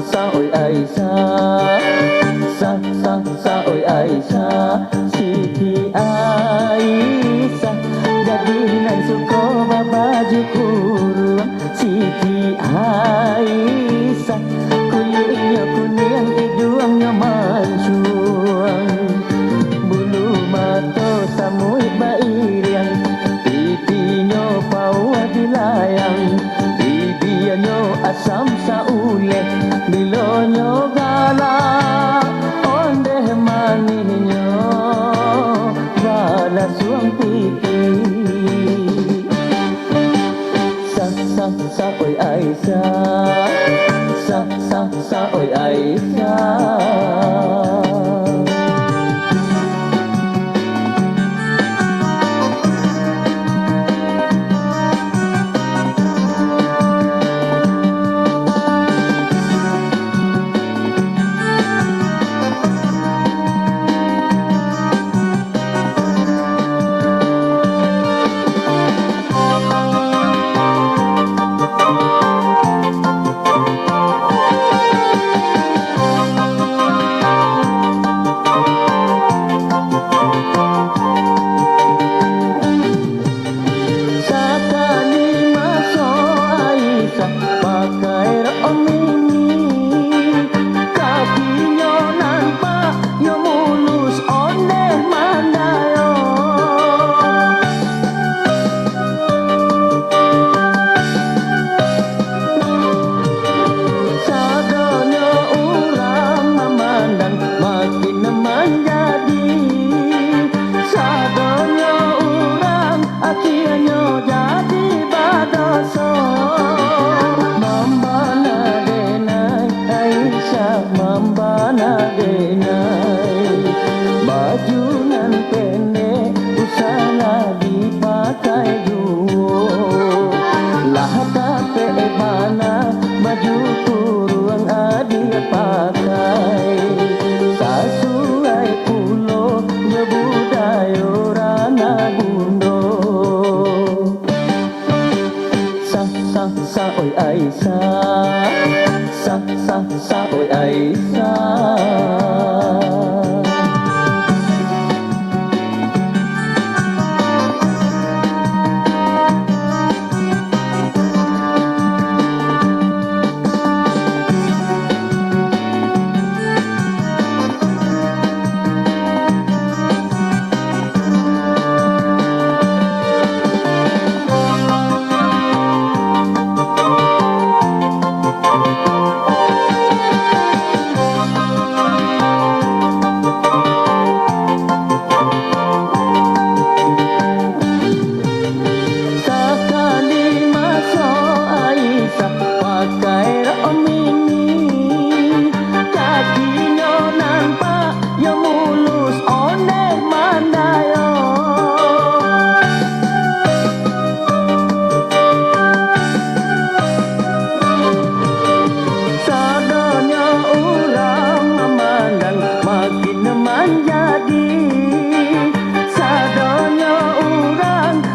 sa oi Aisyah, sa oi Aisyah, Siti Aisyah, jadi nan suko babaju kurung. Siti Aisyah, kulitnya kuning, hidungnya mancung, bulu mata samui bairiang, pipinya pawa dilayang, bibirnya asam saule, bilonyo galak, ondeh manisnya bala suang pipi. Sa oi Aisyah, sa oi Aisyah. Membana denai, baju nan pendek usahlah dipakai duo, lah tapi bana baju kurung adia pakai, sesuai pulo je budaya rana bundo. Sa oi Aisyah, sa oi Aisyah.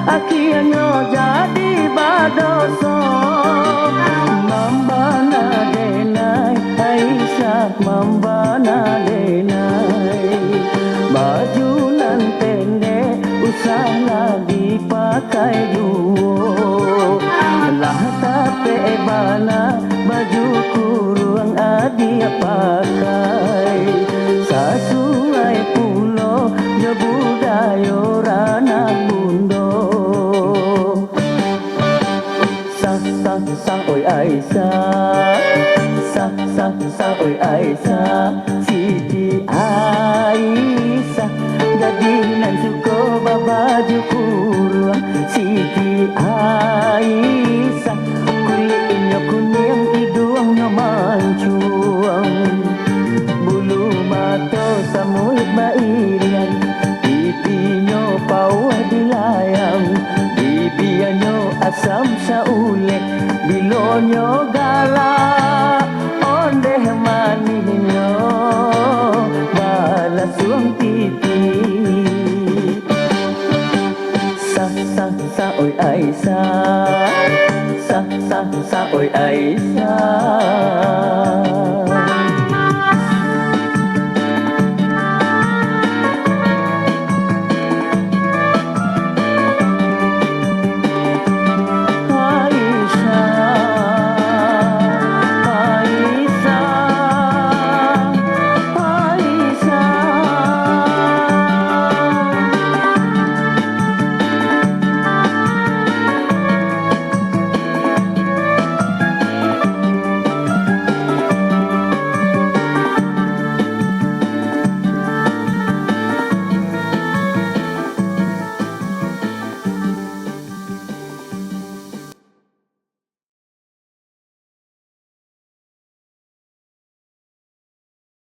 Akhirnya jadi badoso, membana denai Aisyah, membana denai, baju nan pendek usahlah dipakai duo, lah tapi bana baju kurung adia pakai, sesuai pulo je budaya rana bundo. Sa oi Aisyah, sa oi Aisyah, Siti Aisyah, jadi nan suko babaju kurung. Siti Aisyah, kulitnya kuning, hidungnya mancung, bulu mata samui bairian, pipinya pawa dilayang, bibirnya asam saule, bilonyo galak, ondeh manisnya bala suang pipi. Sa oi Aisyah, sa oi Aisyah.